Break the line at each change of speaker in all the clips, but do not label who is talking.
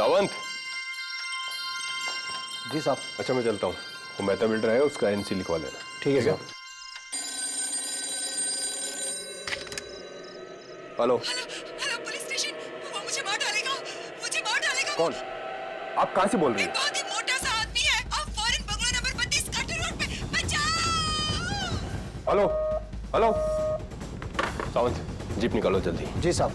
सावंत।
जी साहब।
अच्छा मैं चलता हूँ, वो मेहता बिल्डर है, उसका एनसी लिखवा लेना।
ठीक है साहब।
हेलो
हेलो पुलिस स्टेशन, वो मुझे मार डालेगा, मुझे मार डालेगा।
कौन? आप कहाँ से बोल रही
एक
हैं?
बहुत ही मोटा सा आदमी है और foreign bungalow number 32 cutter road पे। बचाओ!
हेलो हेलो सावंत, जीप निकालो जल्दी।
जी साहब।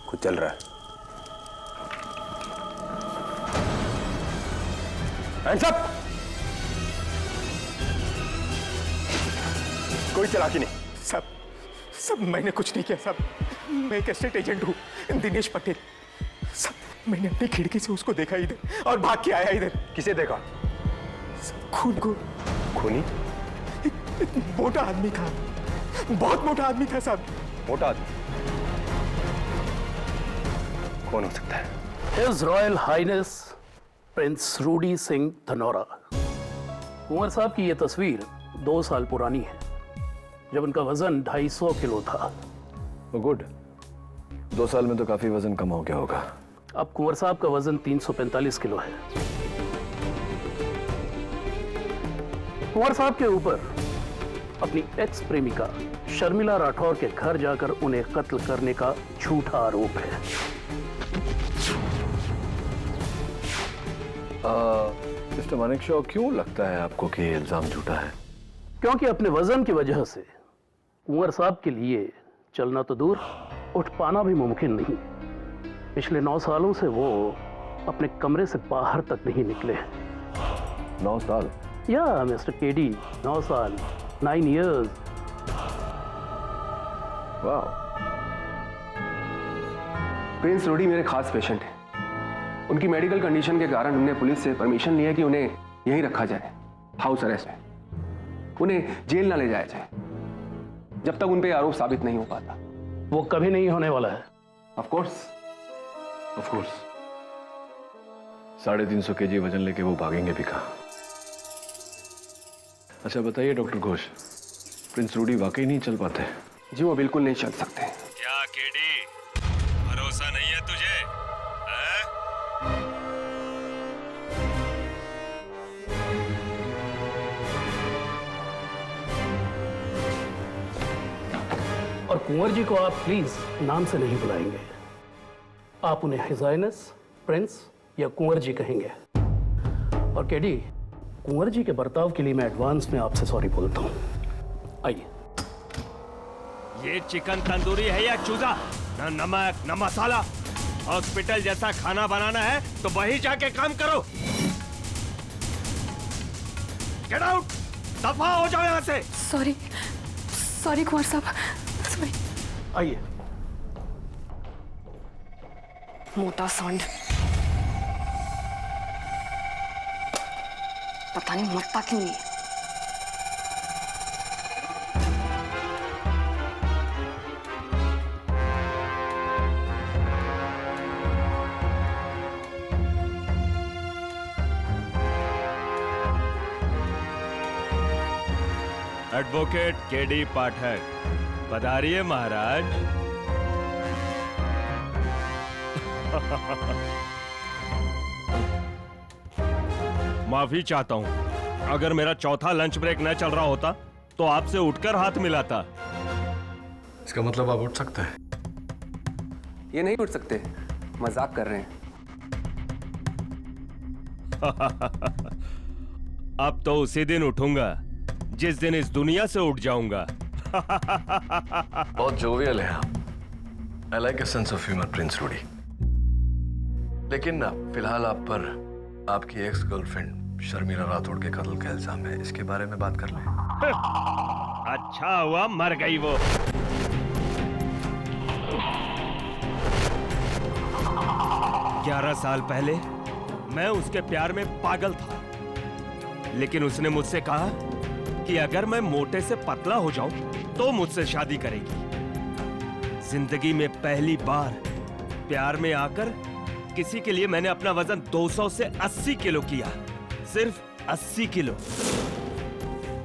कुछ चल रहा है। Hands up! कोई चालाकी नहीं।
सब मैंने कुछ नहीं किया साहब। मैं एक एस्टेट एजेंट हूँ, दिनेश पटेल। सब मैंने अपनी खिड़की से उसको देखा इधर और भाग के आया इधर।
किसे देखा?
सब खून को।
खूनी?
एक मोटा आदमी था, बहुत मोटा आदमी था साहब।
मोटा आदमी? कौन हो सकता है?
His Royal Highness prince Rudy Singh Dhanaura. कुंवर साहब की यह तस्वीर 2 साल पुरानी है, जब उनका वजन 250 किलो था।
गुड, 2 साल में तो काफी वजन कम हो गया होगा।
अब कुंवर साहब का वजन 345 किलो है। कुंवर साहब के ऊपर अपनी एक्स प्रेमिका शर्मिला राठौर के घर जाकर उन्हें कत्ल करने का झूठा आरोप है।
मिस्टर मानेकशॉ, क्यों लगता है आपको कि ये इल्जाम झूठा है?
क्योंकि अपने वजन की वजह से कुंवर साहब के लिए चलना तो दूर, उठ पाना भी मुमकिन नहीं। पिछले 9 सालों से वो अपने कमरे से बाहर तक नहीं निकले।
9 साल?
या मिस्टर केडी, 9 साल, 9 years।
वाह।
प्रिंस रूडी मेरे खास पेशेंट हैं। उनकी मेडिकल कंडीशन के कारण हमने पुलिस से परमिशन लिया कि उन्हें यहीं रखा जाए, हाउस अरेस्ट में। उन्हें जेल ना ले जाया जाए जब तक उन पे आरोप साबित नहीं हो पाता।
वो कभी नहीं होने वाला है।
Of course.
350 kg वजन लेके वो भागेंगे भी कहाँ? अच्छा बताइए डॉक्टर घोष, प्रिंस रूडी वाकई नहीं चल पाते?
जी वो बिल्कुल नहीं चल सकते।
क्या केडी, भरोसा नहीं है तुझे?
और कुंवर जी को आप प्लीज नाम से नहीं बुलाएंगे, आप उन्हें हिज हाइनेस प्रिंस या कुंवर जी कहेंगे। और केडी, कुंवर जी के बर्ताव के लिए मैं एडवांस में आपसे सॉरी बोलता हूं। आइए।
ये चिकन तंदूरी है या चूजा? न नमक न मसाला। हॉस्पिटल जैसा खाना बनाना है तो वही जाके काम करो। गेट आउट, दफा हो जाओ यहां से।
सॉरी कुंवर साहब, सॉरी।
आइए।
मोटा सांड, पता नहीं मरता क्यों नहीं।
एडवोकेट केडी पाठक, पधारिए महाराज। माफी चाहता हूं, अगर मेरा चौथा लंच ब्रेक न चल रहा होता तो आपसे उठकर हाथ मिलाता।
इसका मतलब आप उठ सकते हैं?
ये नहीं उठ सकते, मजाक कर रहे हैं।
अब तो उसी दिन उठूंगा जिस दिन इस दुनिया से उठ जाऊंगा।
बहुत जोवियल है आप। I like a sense of humour Prince Rudy. लेकिन ना फिलहाल आप पर आपकी एक्स गर्लफ्रेंड शर्मिला राठौड़ के कत्ल का इल्जाम है, इसके बारे में बात कर लें।
अच्छा हुआ मर गई वो। ग्यारह साल पहले मैं उसके प्यार में पागल था, लेकिन उसने मुझसे कहा कि अगर मैं मोटे से पतला हो जाऊं तो मुझसे शादी करेगी। जिंदगी में पहली बार प्यार में आकर किसी के लिए मैंने अपना वजन 200 से 80 किलो किया, सिर्फ 80 किलो।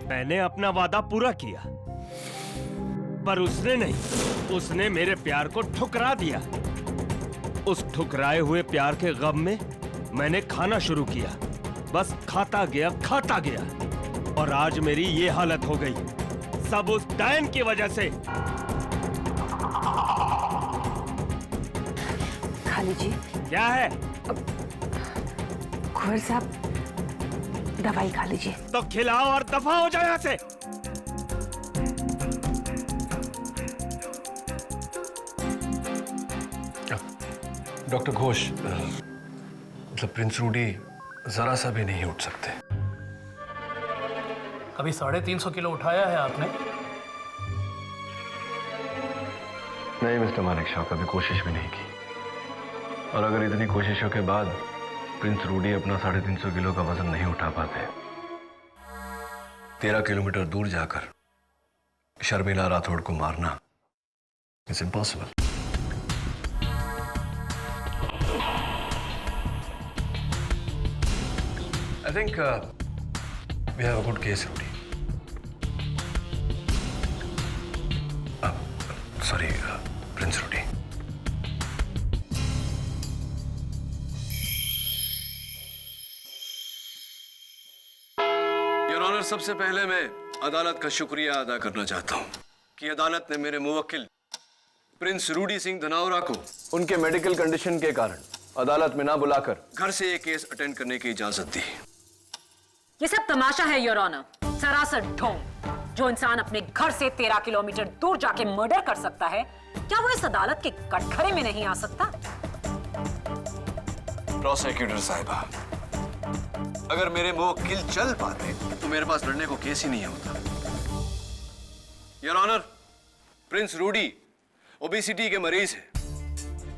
मैंने अपना वादा पूरा किया, पर उसने नहीं, उसने मेरे प्यार को ठुकरा दिया। उस ठुकराए हुए प्यार के गम में मैंने खाना शुरू किया, बस खाता गया, और आज मेरी ये हालत हो गई, सब उस डायन की वजह से।
खा लीजिए।
क्या है?
कुंवर साहब, दवाई खा लीजिए।
तो खिलाओ और दफा हो जाए यहाँ से।
डॉक्टर घोष, मतलब प्रिंस रूडी जरा सा भी नहीं उठ सकते।
कभी 350 किलो उठाया है आपने?
नहीं मिस्टर मानेकशॉ, कभी कोशिश भी नहीं की। और अगर इतनी कोशिशों के बाद प्रिंस रूडी अपना 350 किलो का वजन नहीं उठा पाते, 13 किलोमीटर दूर जाकर शर्मिला राठौड़ को मारना it's impossible. I think we have a good case, Rudy. Sorry, Prince Rudy. Your Honor, सबसे पहले मैं अदालत का शुक्रिया अदा करना चाहता हूं कि अदालत ने मेरे मुवक्किल प्रिंस रूडी सिंह धनावरा को उनके मेडिकल कंडीशन के कारण अदालत में ना बुलाकर घर से ये केस अटेंड करने की इजाजत दी।
ये सब तमाशा है योर ऑनर, सरासर ढोंग। जो इंसान अपने घर से 13 किलोमीटर दूर जाके मर्डर कर सकता है, क्या वो इस अदालत के कटघरे में नहीं आ सकता?
प्रोसिक्यूटर साहिबा, अगर मेरे मुवक्किल चल पाते तो मेरे पास लड़ने को केस ही नहीं होता। Your honour, Prince Rudy obesity के मरीज है।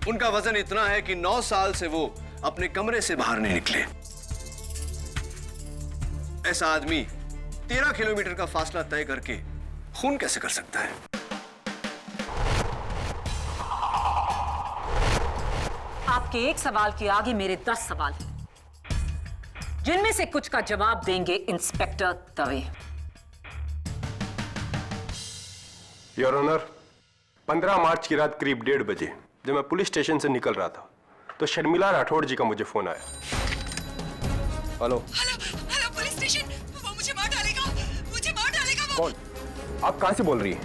उनका वजन इतना है कि 9 साल से वो अपने कमरे से बाहर नहीं निकले। ऐसा आदमी 13 किलोमीटर का फासला तय करके खून कैसे कर सकता है?
आपके एक सवाल के आगे मेरे 10 सवाल हैं, जिनमें से कुछ का जवाब देंगे इंस्पेक्टर दवे।
योर ऑनर, 15 मार्च की रात करीब 1:30 बजे जब मैं पुलिस स्टेशन से निकल रहा था तो शर्मिला राठौड़ जी का मुझे फोन आया। हेलो
हेलो पुलिस स्टेशन, वो मुझे मार डालेगा, मुझे मार डालेगा वो।
कौन? आप कहां से बोल रही हैं?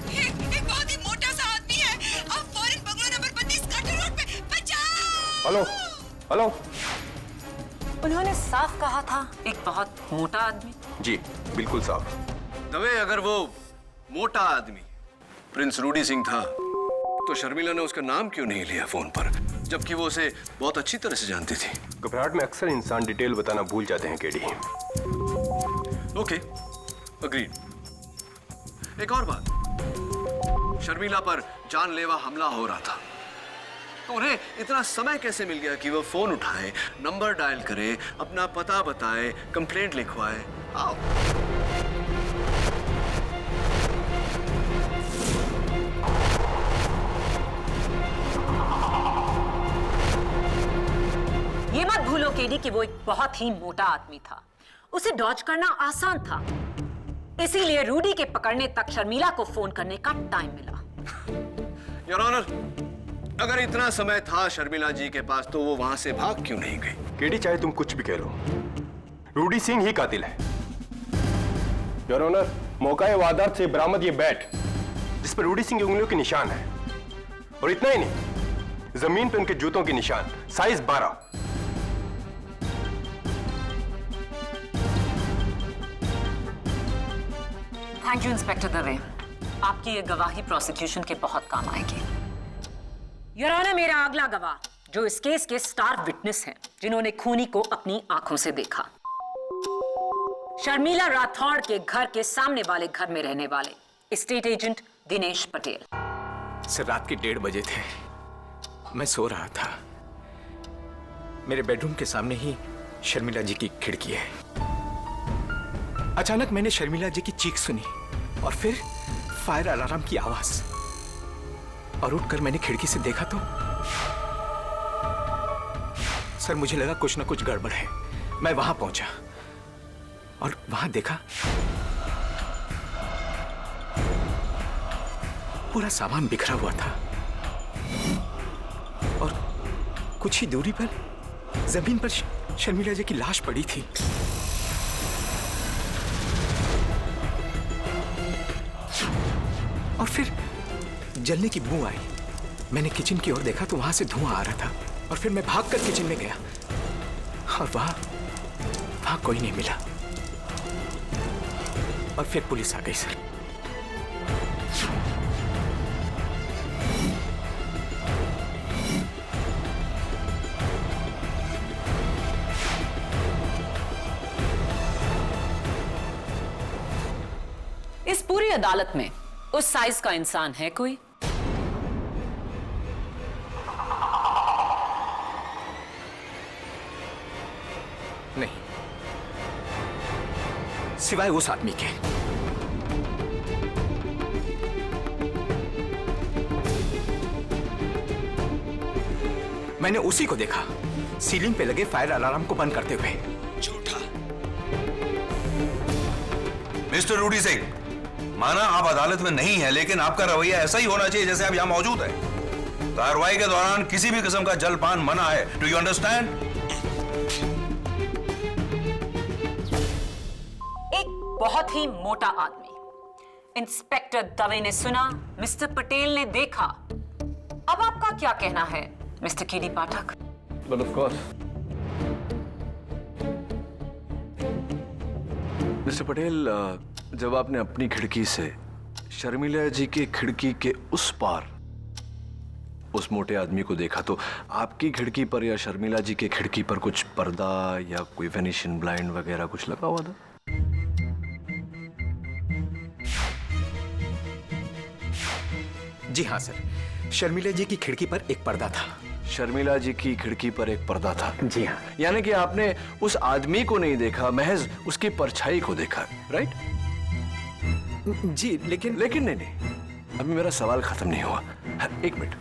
एक बहुत ही मोटा सा आदमी है, आप foreign bungalow number 32 cutter road पे। बचाओ।
Hello hello.
उन्होंने साफ कहा था एक बहुत मोटा आदमी।
जी बिल्कुल साफ।
दवे, अगर वो मोटा आदमी प्रिंस रूडी सिंह था तो शर्मिला ने उसका नाम क्यों नहीं लिया फोन पर, जबकि वो उसे बहुत अच्छी तरह से जानती थी?
घबराहट में अक्सर इंसान डिटेल बताना भूल जाते हैं केडी।
Okay, agreed. एक और बात, शर्मिला पर जानलेवा हमला हो रहा था, तो उन्हें इतना समय कैसे मिल गया कि वो फोन उठाए, नंबर डायल करे, अपना पता बताए, कंप्लेंट लिखवाए? आओ।
ये मत भूलो केडी कि वो एक बहुत ही मोटा आदमी था। उसे डॉज करना आसान था। इसीलिए रूडी के पकड़ने तक शर्मिला को फोन करने का टाइम मिला।
योर ऑनर, अगर इतना समय था शर्मिला जी के पास तो वो वहां से भाग क्यों नहीं गई?
केडी चाहे तुम कुछ भी कह लो, रूडी सिंह ही कातिल है। योर ऑनर, मौका वारदात से बरामद ये बैट जिस पर रूडी सिंह की उंगलियों के निशान है, और इतना ही नहीं, जमीन पे उनके जूतों के निशान, size 12।
Thank you inspector Dave, आपकी ये गवाही प्रोसिक्यूशन के बहुत काम आएगी। योर ऑनर, मेरा अगला गवाह जो इस केस के स्टार विटनेस हैं, जिन्होंने खूनी को अपनी आंखों से देखा, शर्मिला राठौड़ के घर के सामने वाले घर में रहने वाले state agent Dinesh Patel.
Sir रात के 1:30 बजे थे, मैं सो रहा था। मेरे बेडरूम के सामने ही शर्मिला जी की खिड़की है। अचानक मैंने शर्मिला जी की चीख सुनी और फिर फायर अलार्म की आवाज, और उठकर मैंने खिड़की से देखा तो सर मुझे लगा कुछ ना कुछ गड़बड़ है। मैं वहां पहुंचा और वहां देखा पूरा सामान बिखरा हुआ था और कुछ ही दूरी पर जमीन पर शर्मिला जी की लाश पड़ी थी। और फिर जलने की बू आई। मैंने किचन की ओर देखा तो वहां से धुआं आ रहा था, और फिर मैं भागकर किचन में गया और वहां कोई नहीं मिला। और फिर पुलिस आ गई सर।
इस पूरी अदालत में उस साइज का इंसान है कोई?
नहीं, सिवाय उस आदमी के। मैंने उसी को देखा सीलिंग पे लगे फायर अलार्म को बंद करते हुए। झूठा।
मिस्टर रूडी सिंह, माना आप अदालत में नहीं है, लेकिन आपका रवैया ऐसा ही होना चाहिए जैसे आप यहां मौजूद हैं। कार्रवाई के दौरान किसी भी किस्म का जलपान मना है। Do you understand?
एक बहुत ही मोटा आदमी। इंस्पेक्टर दवे ने सुना, मिस्टर पटेल ने देखा। अब आपका क्या कहना है mister KD Pathak?
But of course. Mister Patel, जब आपने अपनी खिड़की से शर्मिला जी की खिड़की के उस पार उस मोटे आदमी को देखा तो आपकी खिड़की पर या शर्मिला जी की खिड़की पर कुछ पर्दा या कोई वेनिशियन ब्लाइंड वगैरह कुछ लगा हुआ था?
जी हाँ सर, शर्मिला जी की खिड़की पर एक पर्दा था।
शर्मिला जी की खिड़की पर एक पर्दा था?
जी हाँ।
यानी कि आपने उस आदमी को नहीं देखा, महज उसकी परछाई को देखा, राइट?
जी, लेकिन
नहीं, अभी मेरा सवाल खत्म नहीं हुआ। एक मिनट,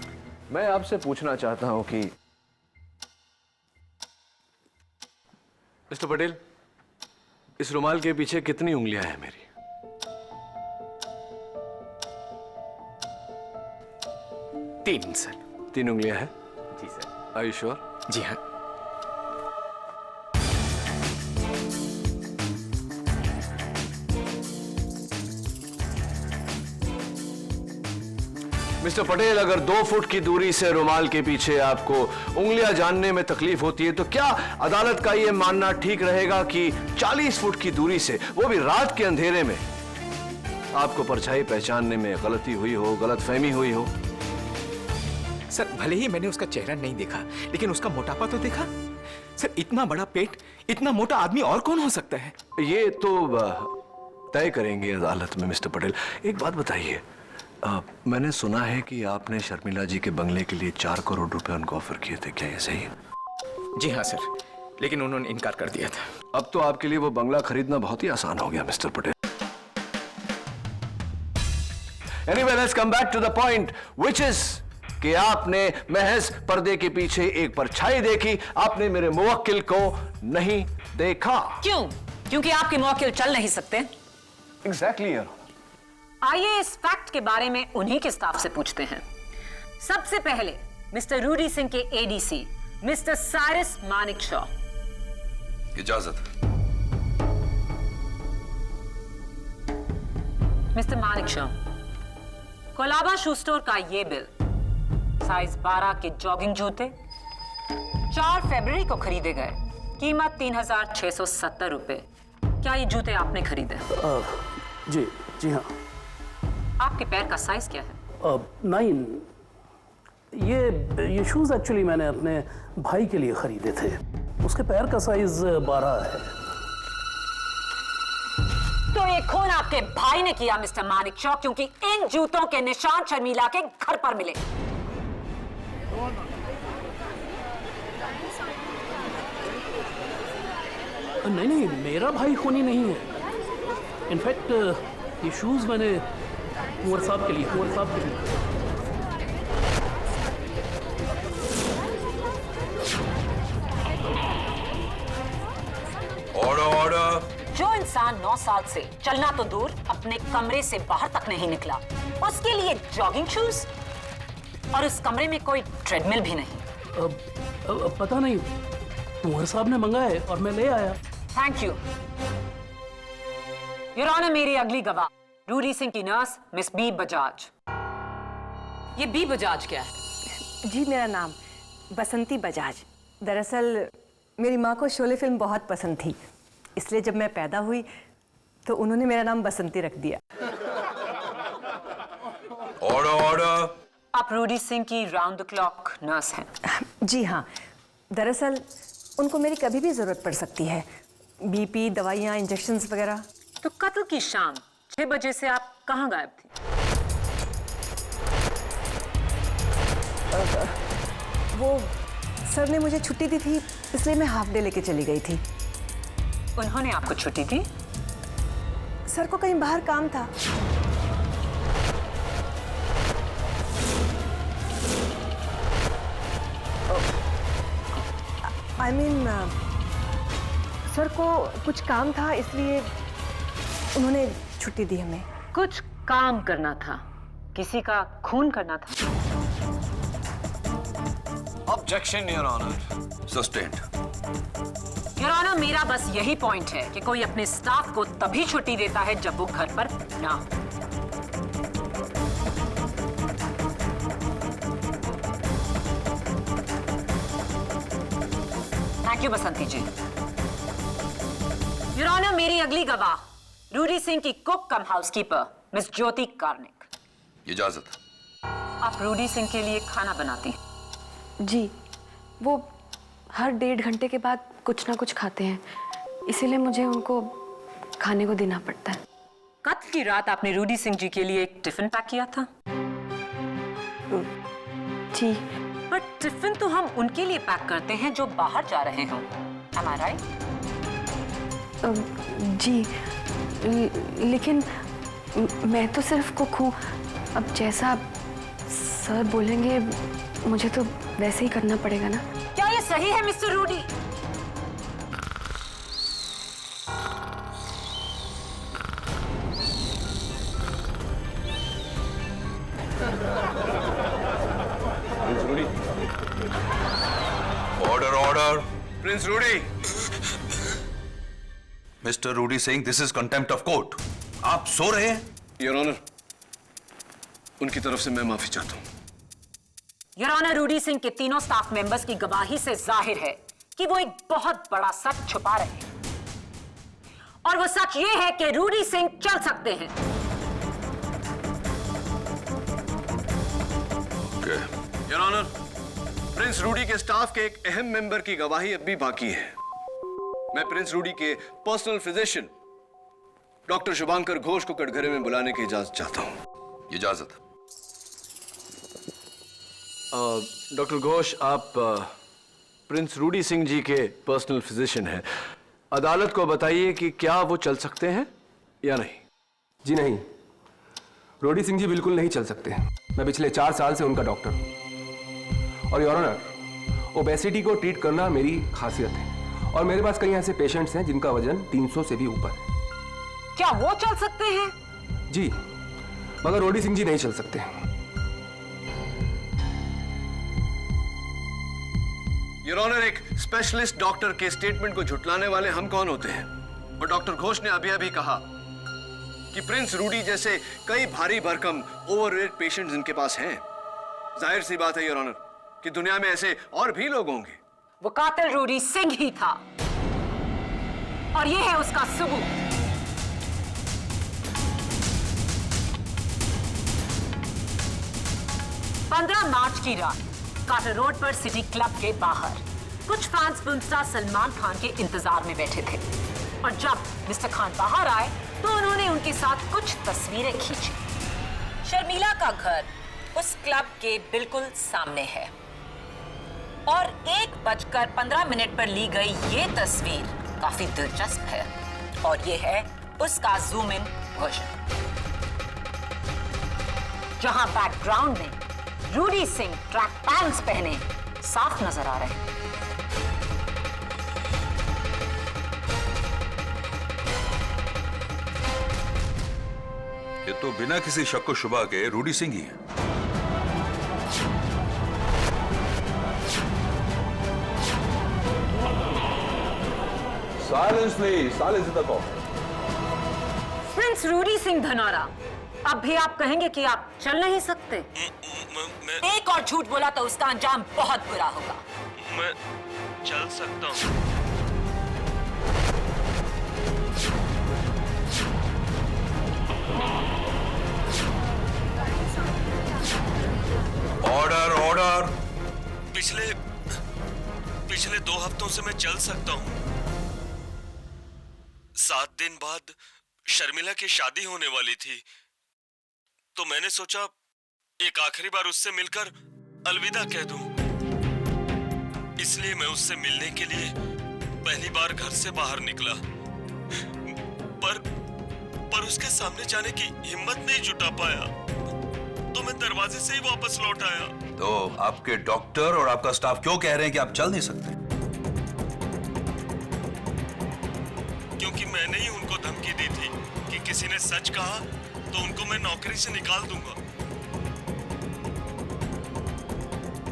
मैं आपसे पूछना चाहता हूं कि मिस्टर पटेल, इस रुमाल के पीछे कितनी उंगलियां हैं मेरी?
तीन सर।
3 उंगलियां हैं?
जी सर।
Are you sure?
जी हाँ।
मिस्टर पटेल, अगर 2 फुट की दूरी से रुमाल के पीछे आपको उंगलियां जानने में तकलीफ होती है तो क्या अदालत का यह मानना ठीक रहेगा कि 40 फुट की दूरी से, वो भी रात के अंधेरे में, आपको परछाई पहचानने में गलती हुई हो, गलतफहमी हुई हो?
सर, भले ही मैंने उसका चेहरा नहीं देखा, लेकिन उसका मोटापा तो देखा। सर, इतना बड़ा पेट, इतना मोटा आदमी और कौन हो सकता है?
ये तो तय करेंगे अदालत में। मिस्टर पटेल, एक बात बताइए, मैंने सुना है कि आपने शर्मिला जी के बंगले के लिए 4 करोड़ रुपए उनको ऑफर किए थे, क्या ये सही है?
जी हाँ सर, लेकिन उन्होंने इनकार कर दिया था।
अब तो आपके लिए वो बंगला खरीदना बहुत ही आसान हो गया mister Patel. Anyway, let's come back to the point, which is कि आपने महज पर्दे के पीछे एक परछाई देखी, आपने मेरे मुवक्किल को नहीं देखा।
क्यों? क्योंकि आपके मुवक्किल चल नहीं सकते।
Exactly your honour.
आइए इस फैक्ट के बारे में उन्हीं के स्टाफ से पूछते हैं। सबसे पहले मिस्टर रूडी सिंह के एडीसी मिस्टर साइरस मानिकशॉ।
इजाजत।
Mister Manekshaw, Colaba shoe store का ये बिल साइज 12 के जॉगिंग जूते 4 फरवरी को खरीदे गए, कीमत 3,670 रुपए। क्या ये जूते आपने खरीदे?
जी हाँ।
आपके पैर का साइज क्या है?
9। ये शूज एक्चुअली मैंने अपने भाई के लिए खरीदे थे। उसके पैर का साइज 12 है।
तो ये खून आपके भाई ने किया मिस्टर मानिकशॉ, क्योंकि इन जूतों के निशान शर्मिला के घर पर मिले।
नहीं, मेरा भाई खूनी नहीं है। इनफैक्ट ये शूज मैंने कुंवर साहब के लिए
ऑर्डर।
जो इंसान 9 साल से चलना तो दूर अपने कमरे से बाहर तक नहीं निकला, उसके लिए जॉगिंग शूज, और उस कमरे में कोई ट्रेडमिल भी नहीं।
पता नहीं, कुंवर साहब ने मंगाए और मैं ले आया।
Thank you your honour. मेरी अगली गवाह रूडी सिंह की नर्स मिस बी बजाज। ये बी बजाज क्या है?
जी, मेरा नाम बसंती बजाज। दरअसल मेरी माँ को शोले फिल्म बहुत पसंद थी, इसलिए जब मैं पैदा हुई तो उन्होंने मेरा नाम बसंती रख दिया।
ऑर्डर।
आप रूडी सिंह की राउंड द क्लॉक नर्स हैं?
जी हाँ, दरअसल उनको मेरी कभी भी जरूरत पड़ सकती है, बीपी, दवाइयाँ, इंजेक्शंस वगैरह।
तो कत्ल की शाम 6 बजे से आप कहाँ गायब थी?
वो सर ने मुझे छुट्टी दी थी, इसलिए मैं हाफ डे लेके चली गई थी।
उन्होंने आपको छुट्टी दी?
सर को कहीं बाहर काम था। I mean, सर को कुछ काम था, इसलिए उन्होंने छुट्टी दी हमें।
कुछ काम करना था, किसी का खून करना था।
Objection your honour.
Sustained.
Your honour, मेरा बस यही पॉइंट है कि कोई अपने स्टाफ को तभी छुट्टी देता है जब वो घर पर ना हो। Thank you Basanti ji. Your honour, मेरी अगली गवाह रूडी सिंह की cook cum housekeeper miss Jyoti Karnik.
इजाजत।
आप रूडी सिंह के लिए खाना बनाती हैं?
जी, वो हर 1.5 घंटे के बाद कुछ ना कुछ खाते हैं, इसीलिए मुझे उनको खाने को देना पड़ता है।
कत्ल की रात आपने रूडी सिंह जी के लिए एक टिफिन पैक किया था?
जी।
पर टिफिन तो हम उनके लिए पैक करते हैं जो बाहर जा रहे हों। Am I right?
जी, लेकिन मैं तो सिर्फ कुक हूँ। अब जैसा सर बोलेंगे मुझे तो वैसे ही करना पड़ेगा ना।
क्या ये सही है mister Rudy?
Order.
Prince Rudy.
Mister Rudy Singh, this is contempt of court. आप सो रहे हैं?
योर ऑनर, उनकी तरफ से मैं माफी चाहता हूं।
योर ऑनर, रूडी सिंह के तीनों स्टाफ मेंबर्स की गवाही से जाहिर है कि वो एक बहुत बड़ा सच छुपा रहे हैं, और वो सच ये है कि रूडी सिंह चल सकते हैं।
योर ऑनर, प्रिंस रूडी के स्टाफ के एक अहम मेंबर की गवाही अब भी बाकी है। मैं प्रिंस रूडी के personal physician doctor Shubhankar Ghosh को कटघरे में बुलाने की इजाजत चाहता हूं।
इजाजत।
डॉक्टर घोष, आप प्रिंस रूडी सिंह जी के पर्सनल फिजिशियन हैं। अदालत को बताइए कि क्या वो चल सकते हैं या नहीं।
जी नहीं, रूडी सिंह जी बिल्कुल नहीं चल सकते। मैं पिछले 4 साल से उनका डॉक्टर हूं, और योर ऑनर, ओबेसिटी को ट्रीट करना मेरी खासियत है, और मेरे पास कई ऐसे पेशेंट्स हैं जिनका वजन 300 से भी ऊपर है।
क्या वो चल सकते हैं?
जी, मगर रोडी सिंह जी नहीं चल सकते।
योर ऑनर, एक स्पेशलिस्ट डॉक्टर के स्टेटमेंट को झुटलाने वाले हम कौन होते हैं? और डॉक्टर घोष ने अभी अभी कहा कि प्रिंस रूडी जैसे कई भारी भरकम ओवरवेट पेशेंट्स इनके पास हैं। जाहिर सी बात है योर ऑनर कि दुनिया में ऐसे और भी लोग होंगे।
वो कातिल रूडी सिंह ही था और ये है उसका सबूत। मार्च की रात कार्टर रोड पर सिटी क्लब के बाहर कुछ fans film star Salman Khan के इंतजार में बैठे थे और जब मिस्टर खान बाहर आए तो उन्होंने उनके साथ कुछ तस्वीरें खींची। शर्मिला का घर उस क्लब के बिल्कुल सामने है और 1:15 पर ली गई ये तस्वीर काफी दिलचस्प है और ये है उसका जूम इन वर्जन, जहां बैकग्राउंड में रूडी सिंह ट्रैक पैंट्स पहने साफ नजर आ रहे हैं।
ये तो बिना किसी शक व शुबा के रूडी सिंह ही है।
Silence please, silence in the court.
Prince Rudy Singh Dhanaura, अब भी आप कहेंगे कि आप चल नहीं सकते? एक और झूठ बोला तो उसका अंजाम बहुत बुरा होगा।
मैं चल सकता हूँ।
Order, order.
पिछले 2 हफ्तों से मैं चल सकता हूँ। 7 दिन बाद शर्मिला की शादी होने वाली थी तो मैंने सोचा एक आखिरी बार उससे मिलकर अलविदा कह दूं। इसलिए मैं उससे मिलने के लिए पहली बार घर से बाहर निकला, पर उसके सामने जाने की हिम्मत नहीं जुटा पाया तो मैं दरवाजे से ही वापस लौट आया।
तो आपके डॉक्टर और आपका स्टाफ क्यों कह रहे हैं कि आप चल नहीं सकते?
क्योंकि मैंने ही उनको धमकी दी थी कि किसी ने सच कहा तो उनको मैं नौकरी से निकाल दूंगा।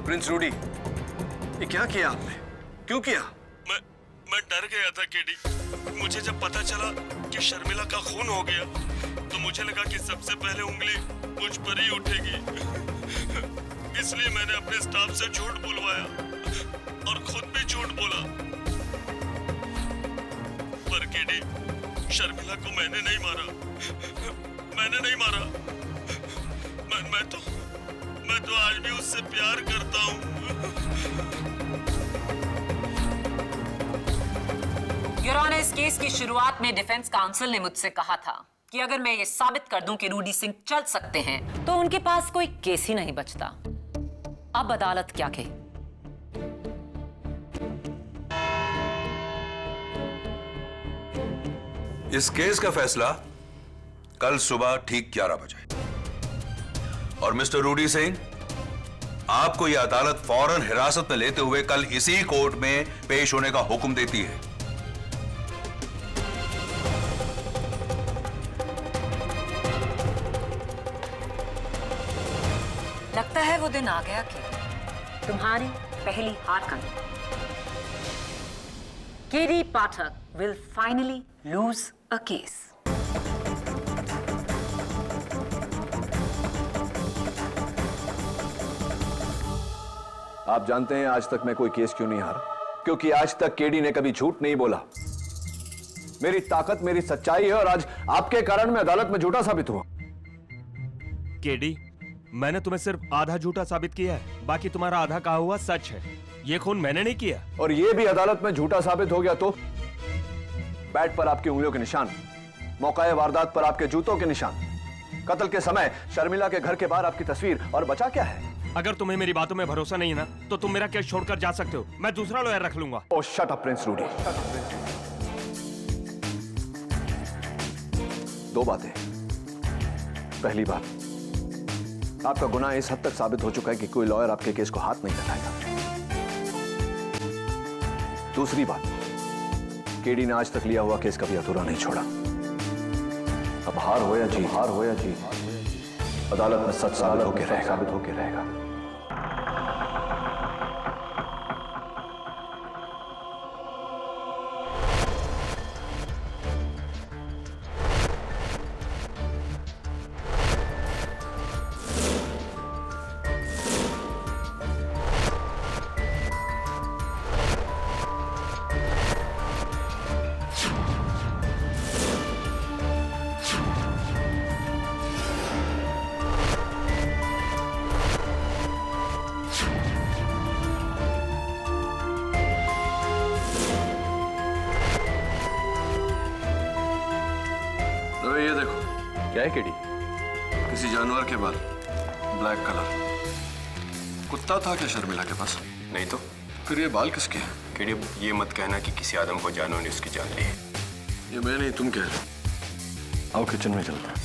प्रिंस रूडी, ये क्या किया आपने? क्यों किया?
मैं डर गया था केडी। मुझे जब पता चला कि शर्मिला का खून हो गया तो मुझे लगा कि सबसे पहले उंगली मुझ पर ही उठेगी। इसलिए मैंने अपने स्टाफ से झूठ बुलवाया और खुद भी झूठ बोला। पर केडी, शर्मिला को मैंने नहीं मारा। मैंने नहीं मारा। मैं तो आज भी उससे प्यार करता हूँ।
योर ऑनर, इस केस की शुरुआत में डिफेंस काउंसिल ने मुझसे कहा था कि अगर मैं ये साबित कर दूं कि रूडी सिंह चल सकते हैं तो उनके पास कोई केस ही नहीं बचता। अब अदालत क्या कहे?
इस केस का फैसला कल सुबह ठीक 11 बजे। और मिस्टर रूडी सिंह, आपको यह अदालत फौरन हिरासत में लेते हुए कल इसी कोर्ट में पेश होने का हुक्म देती है।
लगता है वो दिन आ गया कि तुम्हारी पहली हार का KD Pathak will finally lose a case.
आप जानते हैं आज तक मैं कोई केस क्यों नहीं हारा? क्योंकि आज तक केडी ने कभी झूठ नहीं बोला। मेरी ताकत मेरी सच्चाई है और आज आपके कारण मैं अदालत में झूठा साबित हुआ।
केडी, मैंने तुम्हें सिर्फ आधा झूठा साबित किया है, बाकी तुम्हारा आधा कहा हुआ सच है। ये खून मैंने नहीं किया।
और ये भी अदालत में झूठा साबित हो गया तो बैट पर आपकी उंगलियों के निशान, मौकाए वारदात पर आपके जूतों के निशान, कत्ल के समय शर्मिला के घर के बाहर आपकी तस्वीर, और बचा क्या है?
अगर तुम्हें मेरी बातों में भरोसा नहीं है ना तो तुम मेरा केस छोड़कर जा सकते हो। मैं दूसरा लॉयर रख लूंगा।
ओह शट अप प्रिंस रूडी। 2 बातें। पहली बात, आपका गुनाह इस हद तक साबित हो चुका है कि कोई लॉयर आपके केस को हाथ नहीं लगाएगा। दूसरी बात, केडी ने आज तक लिया हुआ केस कभी अधूरा नहीं छोड़ा। अब हार हो या जीत, अदालत में सच साबित होके रहेगा। ये देखो,
क्या है केडी?
किसी जानवर के बाल, ब्लैक कलर। कुत्ता था क्या शर्मिला के पास?
नहीं तो
फिर ये बाल किसके हैं?
केडी, ये मत कहना कि किसी आदम को जानवर ने उसकी जान ली है।
ये मैं नहीं, तुम कह रहे हो। आओ किचन में चलते हैं।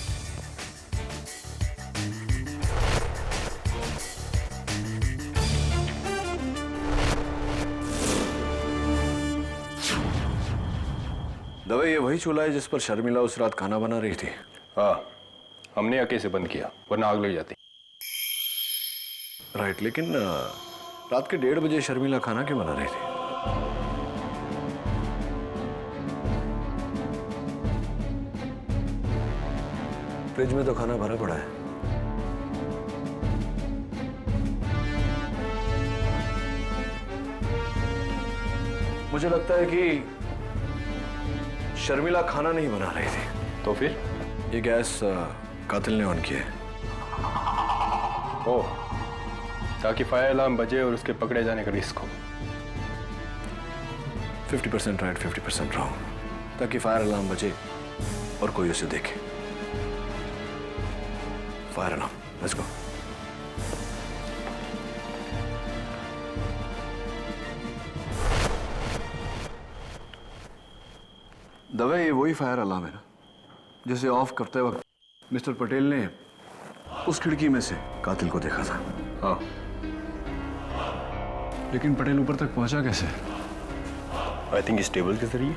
दवा, ये वही चूल्हा है जिस पर शर्मिला उस रात खाना बना रही थी?
हाँ, हमने अके से बंद किया वरना आग लग जाती।
राइट, लेकिन रात के 1:30 बजे शर्मिला खाना क्यों बना रही थी? फ्रिज में तो खाना भरा पड़ा है। मुझे लगता है कि शर्मिला खाना नहीं बना रही थी।
तो फिर
ये गैस कातिल ने ऑन की है।
ओह, ताकि फायर अलार्म बजे और उसके पकड़े जाने का रिस्क हो।
50% राइट, 50% रॉन्ग। ताकि फायर अलार्म बजे और कोई उसे देखे। Fire alarm, let's go. दवा, ये वही फायर अलार्म है ना जिसे ऑफ करते वक्त मिस्टर पटेल ने उस खिड़की में से कातिल को देखा था?
हाँ,
लेकिन पटेल ऊपर तक पहुंचा कैसे?
आई थिंक इस टेबल के जरिए।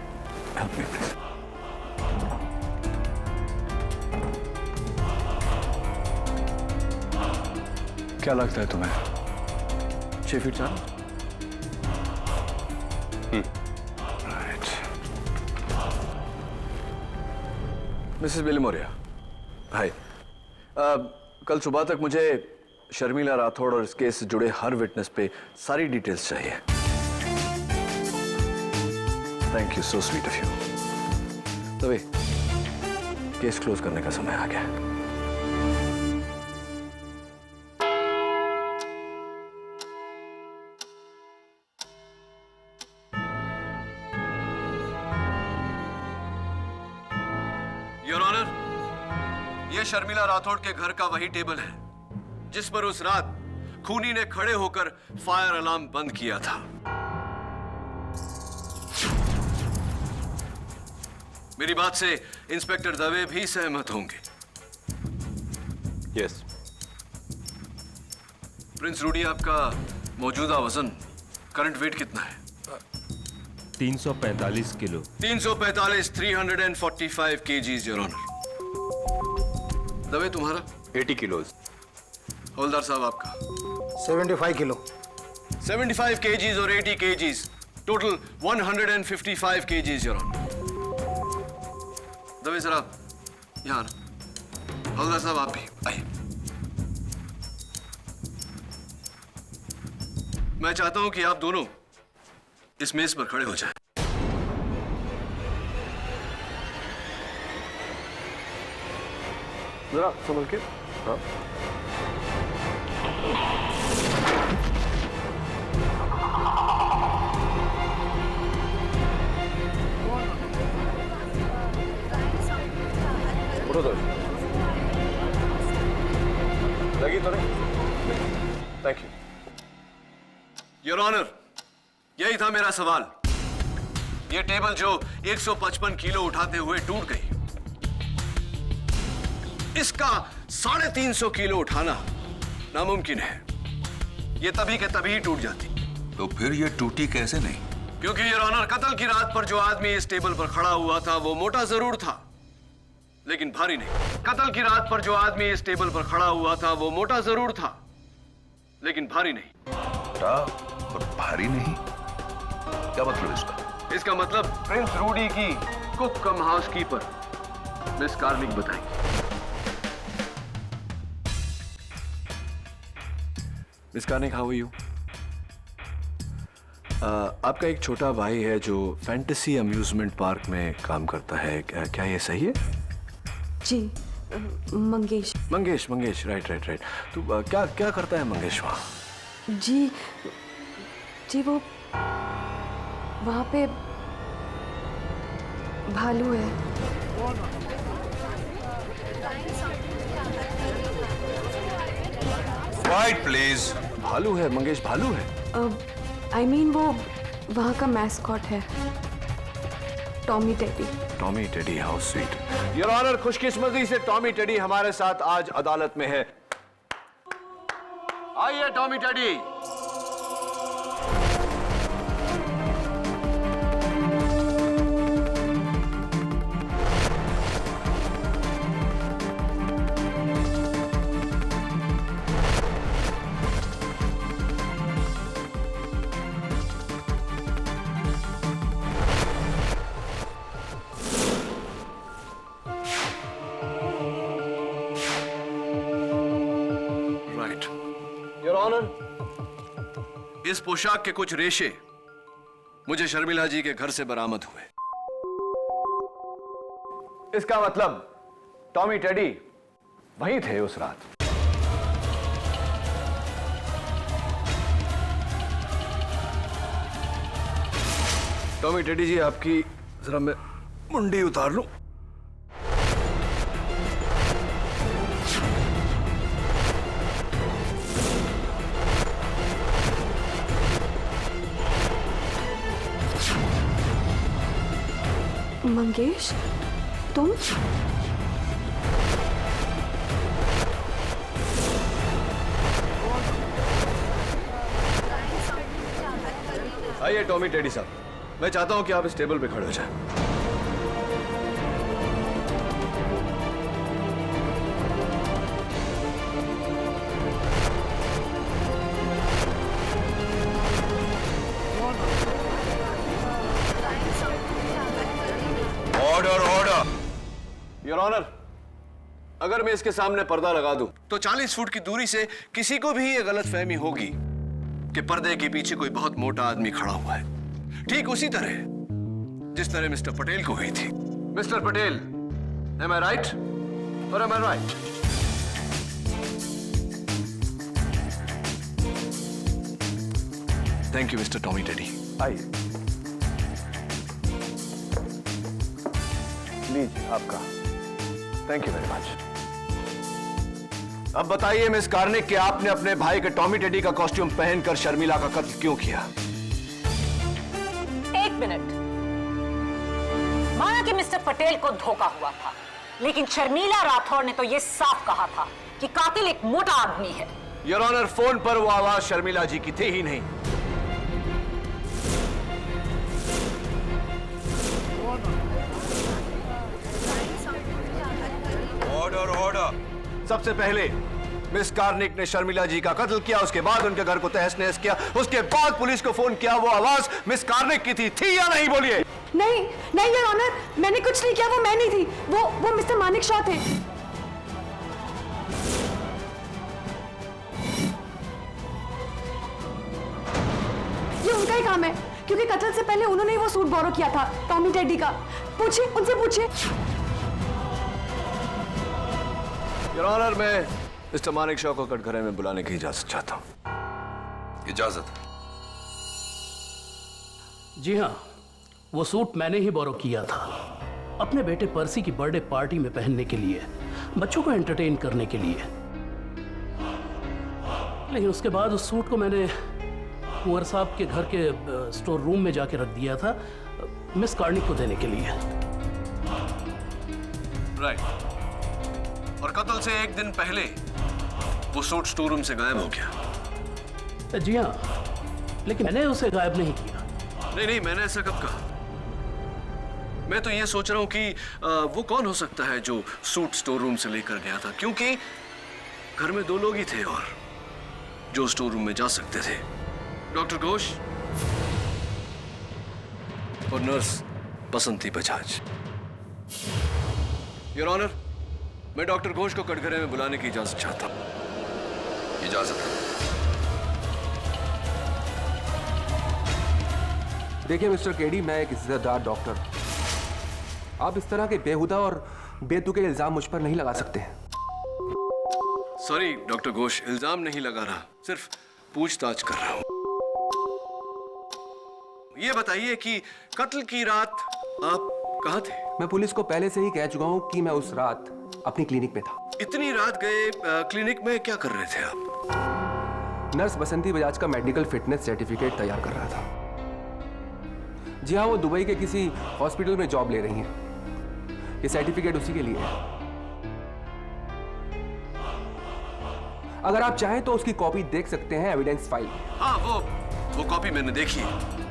Help me please. क्या लगता है तुम्हें? 6 फीट 4? राइट। मिसेस बिलिमोरिया, हाय। कल सुबह तक मुझे शर्मिला राठौड़ और इस केस से जुड़े हर विटनेस पे सारी डिटेल्स चाहिए। Thank you, so sweet of you. तभी केस क्लोज करने का समय आ गया। योर ऑनर, यह शर्मिला राठौड़ के घर का वही टेबल है जिस पर उस रात खूनी ने खड़े होकर फायर अलार्म बंद किया था। मेरी बात से इंस्पेक्टर दवे भी सहमत होंगे।
यस।
प्रिंस रूडी, आपका मौजूदा वजन, करंट वेट कितना है?
345 kilo.
345, 345 kgs, your honour. Dave, तुम्हारा?
80 किलोज।
हवलदार साहब, आपका?
75 किलो।
75 kgs और 80 kgs, total 155 kgs, your honour. Dave, जरा यहाँ आना। हवलदार साहब, आप भी आइए। मैं चाहता हूं कि आप दोनों इस मेज पर खड़े हो जाएं। जरा संभल के। हाँ। उठो तो। लगी तो नहीं? Thank you your honour. यही था मेरा सवाल। यह टेबल जो 155 किलो उठाते हुए टूट गई, इसका 350 किलो उठाना नामुमकिन है। यह तभी के तभी टूट जाती।
तो फिर यह टूटी कैसे नहीं?
क्योंकि योर ऑनर, कत्ल की रात पर जो आदमी इस टेबल पर खड़ा हुआ था वो मोटा जरूर था, लेकिन भारी नहीं। कत्ल की रात पर जो आदमी इस टेबल पर खड़ा हुआ था वो मोटा जरूर था, लेकिन भारी नहीं।
मोटा और भारी नहीं? क्या मतलब इसका?
इसका मतलब प्रिंस रूडी की cook cum housekeeper miss Karnik बताएंगी। Miss Karnik, how are you? आपका एक छोटा भाई है जो फैंटेसी अम्यूजमेंट पार्क में काम करता है, क्या ये सही है?
जी, मंगेश।
मंगेश, राइट। तो क्या करता है मंगेश वहाँ?
जी वो वहाँ पे भालू है।
Quiet, please.
भालू है मंगेश, भालू है।
आई मीन वो वहाँ का मैस्कॉट है, Tommy Teddy.
How sweet. Your honour, खुशकिस्मती से टॉमी टेडी हमारे साथ आज अदालत में है। आइए टॉमी टेडी। योर ऑनर, इस पोशाक के कुछ रेशे मुझे शर्मिला जी के घर से बरामद हुए। इसका मतलब टॉमी टेडी वहीं थे उस रात। टॉमी टेडी जी, आपकी जरा मैं मुंडी उतार लूं।
मंगेश, तुम?
आइए टॉमी टेडी साहब, मैं चाहता हूं कि आप इस टेबल पे खड़े हो जाएं।
ऑर्डर।
योर ऑनर, अगर मैं इसके सामने पर्दा लगा दूं तो 40 फुट की दूरी से किसी को भी यह गलतफहमी होगी कि पर्दे के पीछे कोई बहुत मोटा आदमी खड़ा हुआ है, ठीक उसी तरह जिस तरह मिस्टर पटेल को हुई थी। Mister Patel, am I right or am I right? Thank you mister Tommy teddy. आइए। लीजिए आपका। Thank you very much. अब बताइए मिस कार्निक कि आपने अपने भाई के टॉमी टेडी का कॉस्ट्यूम पहनकर शर्मिला का कत्ल क्यों किया?
एक मिनट। माना कि मिस्टर पटेल को धोखा हुआ था, लेकिन शर्मिला राठौर ने तो यह साफ कहा था कि कातिल एक मोटा आदमी है।
योर ऑनर, फोन पर वो आवाज शर्मिला जी की थी ही नहीं।
ऑर्डर।
सबसे पहले मिस कार्निक ने शर्मिला जी का कत्ल किया, उसके बाद उनके घर को तहस नहस किया, उसके बाद पुलिस को फोन किया। वो आवाज मिस कार्निक की थी या नहीं? बोलिए।
नहीं योर ऑनर, मैंने कुछ नहीं किया, वो मैं नहीं थी, वो मिस्टर मानिक शॉ थे। ये उनका ही काम है, क्योंकि कत्ल से पहले उन्होंने ही वो सूट बोरो किया था टॉमी टेडी का। पूछिए, उनसे पूछिए।
योर ऑनर, मैं मिस्टर मानिक शॉ को कटघरे में बुलाने की इजाजत चाहता हूं।
इजाजत?
जी हाँ, वो सूट मैंने ही बोरो किया था अपने बेटे पर्सी की बर्थडे पार्टी में पहनने के लिए, बच्चों को एंटरटेन करने के लिए। लेकिन उसके बाद उस सूट को मैंने कुंवर साहब के घर के स्टोर रूम में जाके रख दिया था मिस कार्निक को देने के लिए।
राइट। और कत्ल से एक दिन पहले वो सूट स्टोर रूम से गायब हो गया।
जी हाँ, लेकिन मैंने उसे गायब नहीं किया।
नहीं, मैंने ऐसा कब कहा? मैं तो ये सोच रहा हूं कि वो कौन हो सकता है जो सूट स्टोर रूम से लेकर गया था, क्योंकि घर में 2 लोग ही थे और जो स्टोर रूम में जा सकते थे, डॉक्टर घोष और nurse Basanti Bajaj. Your honour, मैं डॉक्टर घोष को कटघरे में बुलाने की इजाजत चाहता हूं।
इजाजत है।
देखिए मिस्टर केडी, मैं एक इज्जतदार डॉक्टर, आप इस तरह के बेहुदा और बेतुके इल्जाम मुझ पर नहीं लगा सकते।
सॉरी डॉक्टर घोष, इल्जाम नहीं लगा रहा, सिर्फ पूछताछ कर रहा हूं। ये बताइए कि कत्ल की रात आप कहां थे?
मैं पुलिस को पहले से ही कह चुका हूं कि मैं उस रात अपनी क्लिनिक पे था।
इतनी रात गए क्लिनिक में क्या कर रहे थे आप?
नर्स बसंती बजाज का मेडिकल फिटनेस सर्टिफिकेट तैयार कर रहा था। जी हाँ, वो दुबई के किसी हॉस्पिटल में जॉब ले रही हैं। ये सर्टिफिकेट उसी के लिए है। अगर आप चाहें तो उसकी कॉपी देख सकते हैं एविडेंस फाइल।
हाँ, वो कॉपी मैंने देखी है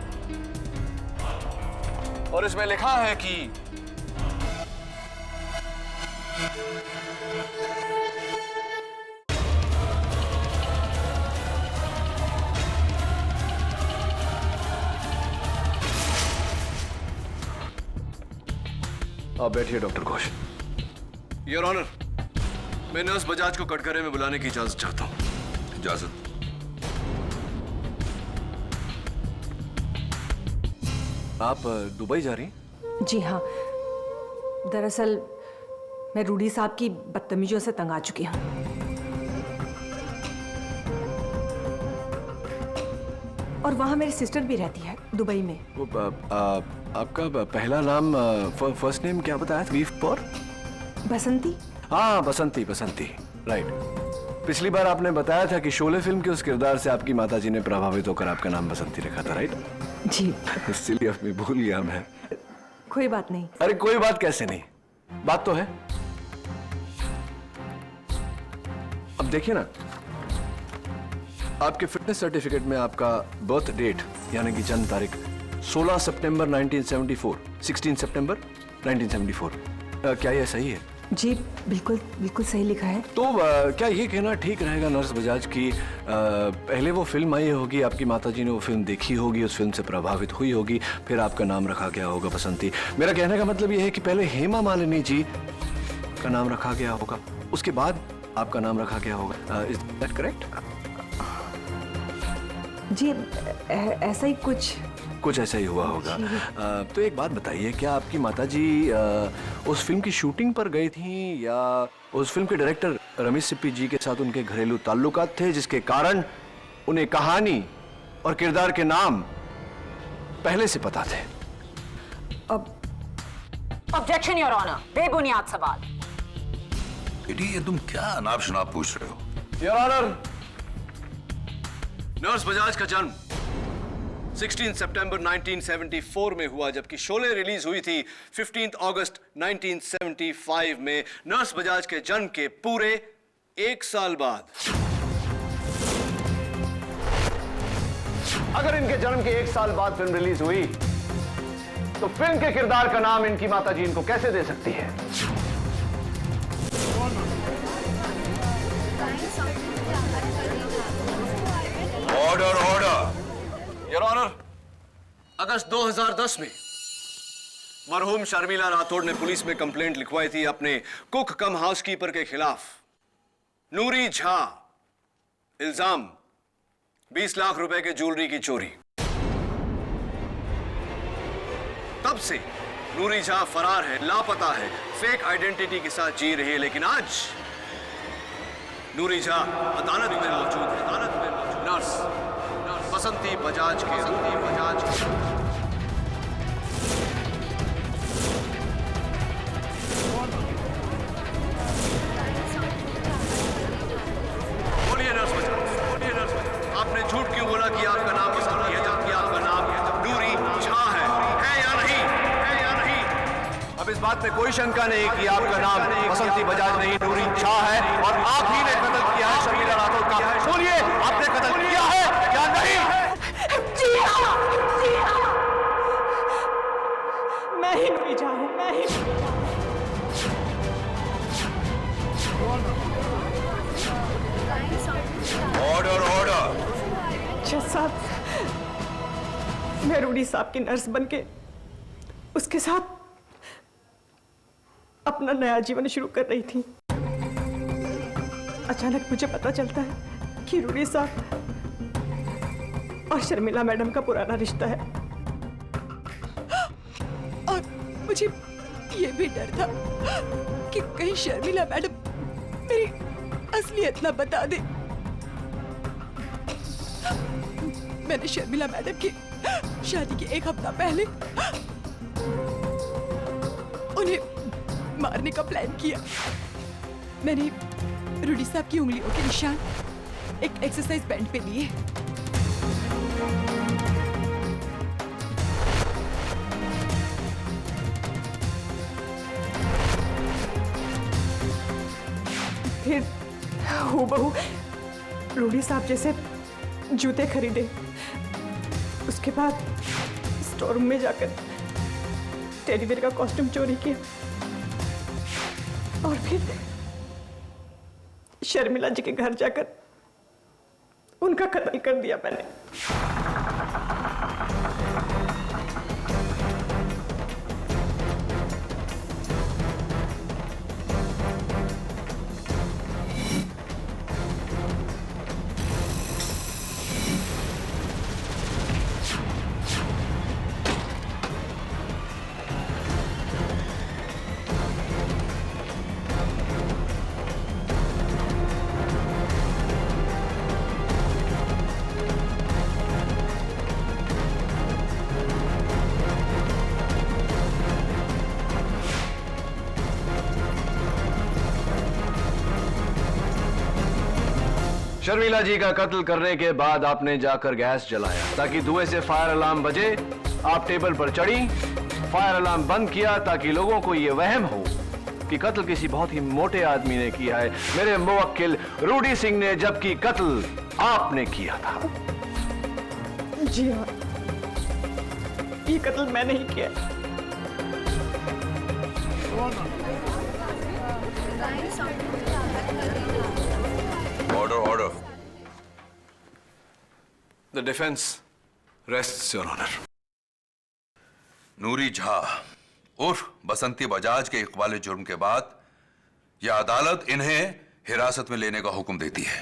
और इसमें लिखा है कि आप बैठिए डॉक्टर घोष। योर ऑनर, मैं नर्स बजाज को कटघरे में बुलाने की इजाजत चाहता हूं।
इजाजत।
आप दुबई जा रही?
जी हाँ, दरअसल मैं रूडी साहब की बदतमीजियों से तंग आ चुकी हूँ। और वहाँ मेरी सिस्टर भी रहती है दुबई में।
वो आपका पहला नाम, फर्स्ट नेम क्या बताया? बीफ पर
बसंती।
हाँ, बसंती, बसंती, राइट। पिछली बार आपने बताया था कि शोले फिल्म के उस किरदार से आपकी माताजी ने प्रभावित होकर आपका नाम बसंती रखा था, राइट?
जी।
इसलिए अब मैं भूल गया मैं।
कोई बात नहीं।
अरे कोई बात कैसे नहीं, बात तो है। अब देखिए ना, आपके फिटनेस सर्टिफिकेट में आपका बर्थ डेट यानी कि जन्म तारीख 16 सितंबर 1974, 16 सितंबर 1974, क्या यह सही है?
जी बिल्कुल बिल्कुल सही लिखा है।
तो क्या ये कहना ठीक रहेगा नर्स बजाज की पहले वो फिल्म आई होगी, आपकी माताजी ने वो फिल्म देखी होगी, उस फिल्म से प्रभावित हुई होगी, फिर आपका नाम रखा गया होगा बसंती। मेरा कहने का मतलब ये है कि पहले हेमा मालिनी जी का नाम रखा गया होगा, उसके बाद आपका नाम रखा गया होगा। Is that correct?
जी ऐसा ही कुछ
ऐसा ही हुआ होगा। तो एक बात बताइए, क्या आपकी माताजी उस फिल्म की शूटिंग पर गई थी या उस फिल्म के डायरेक्टर रमेश सिप्पी जी के साथ उनके घरेलू ताल्लुकात थे जिसके कारण उन्हें कहानी और किरदार के नाम पहले से पता थे?
ऑब्जेक्शन योर ऑनर, बेबुनियाद सवाल।
ये तुम क्या अनाप शनाप पूछ रहे हो?
योर ऑनर, नर्स बजाज का जन्म 16 सितंबर 1974 में हुआ, जबकि शोले रिलीज हुई थी 15 अगस्त 1975 में। नर्स बजाज के जन्म के पूरे 1 साल बाद। अगर इनके जन्म के 1 साल बाद फिल्म रिलीज हुई तो फिल्म के किरदार का नाम इनकी माताजी इनको कैसे दे सकती है?
Order, order.
योर ऑनर, अगस्त 2010 में मरहूम शर्मिला राठौड़ ने पुलिस में कंप्लेंट लिखवाई थी अपने कुक कम हाउसकीपर के खिलाफ। नूरी झा, इल्जाम 20 लाख रुपए के ज्वेलरी की चोरी। तब से नूरी झा फरार है, लापता है, फेक आइडेंटिटी के साथ जी रही है। लेकिन आज नूरी झा अदालत में मौजूद है। अदालत में मौजूद नर्स बसंती बजाज के बोलिए नर्स बजाज, आपने झूठ क्यों बोला कि आपका नाम बसंती है जबकि आपका नाम नूरी झा है या नहीं? है या नहीं? अब इस बात में कोई शंका नहीं कि आपका नाम बसंती बजाज नहीं, नूरी झा है और आप ही ने कत्ल किया है शर्मिला राठौड़ का। बोलिए, आपने कत्ल किया है या नहीं?
जी हाँ, मैं ही नूरी झा मैं रूडी साहब की नर्स बनके उसके साथ अपना नया जीवन शुरू कर रही थी। अचानक मुझे पता चलता है कि रूडी साहब और शर्मिला मैडम का पुराना रिश्ता है।
और मुझे ये भी डर था कि कहीं शर्मिला मैडम मेरी असलियत ना बता दे। मैंने शर्मिला मैडम की शादी के एक हफ्ता पहले उन्हें मारने का प्लान किया। मैंने रूडी साहब की उंगलियों के निशान एक एक्सरसाइज बैंड पे लिए।
फिर हूबहू रूडी साहब जैसे जूते खरीदे। उसके बाद स्टोर रूम में जाकर टेडी बेयर का कॉस्ट्यूम चोरी किया और फिर शर्मिला जी के घर जाकर उनका कत्ल कर दिया मैंने।
शर्मिला जी का कत्ल करने के बाद आपने जाकर गैस जलाया ताकि धुएं से फायर अलार्म बजे। आप टेबल पर चढ़ी, फायर अलार्म बंद किया ताकि लोगों को यह वहम हो कि कत्ल किसी बहुत ही मोटे आदमी ने किया है, मेरे मुवक्किल रूडी सिंह ने, जबकि कत्ल आपने किया था।
जी हाँ, ये कत्ल मैंने ही किया।
Order order.
The defence rests your honour.
Noori Jha उर्फ बसंती बजाज के इकबाल जुर्म के बाद यह अदालत इन्हें हिरासत में लेने का हुक्म देती है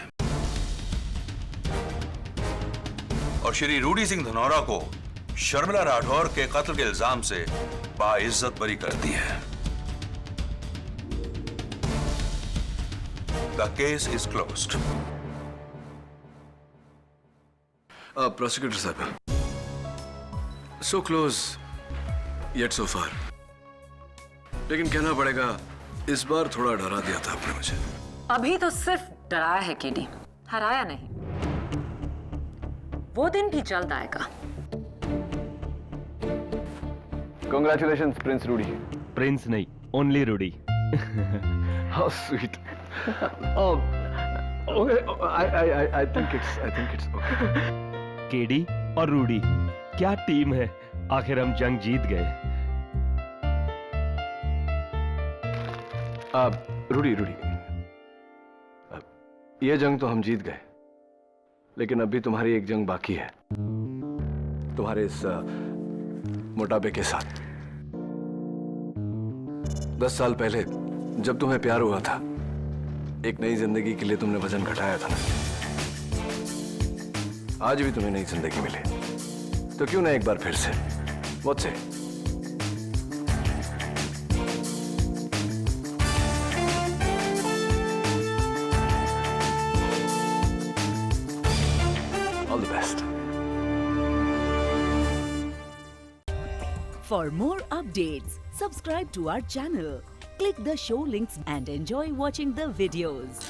और श्री रूडी सिंह धनौरा को शर्मिला राठौर के कत्ल के इल्जाम से बाइज्जत बरी करती है। The case is closed.
Prosecutor साहब, सो क्लोज येट सो फार। लेकिन कहना पड़ेगा इस बार थोड़ा डरा दिया था आपने मुझे।
अभी तो सिर्फ डराया है केडी, हराया नहीं। वो दिन भी जल्द आएगा।
Congratulations, Prince Rudy.
प्रिंस नहीं, only Rudy.
How sweet. Okay. I think it's okay.
KD और रूडी क्या टीम है। आखिर हम जंग जीत गए।
रूडी, ये जंग तो हम जीत गए, लेकिन अभी तुम्हारी एक जंग बाकी है, तुम्हारे इस मोटापे के साथ। 10 साल पहले जब तुम्हें प्यार हुआ था, एक नई जिंदगी के लिए तुमने वजन घटाया था ना। आज भी तुम्हें नई जिंदगी मिले, तो क्यों ना एक बार फिर से मुझसे all the best.
For more updates, subscribe to our channel, click the show links and enjoy watching the videos.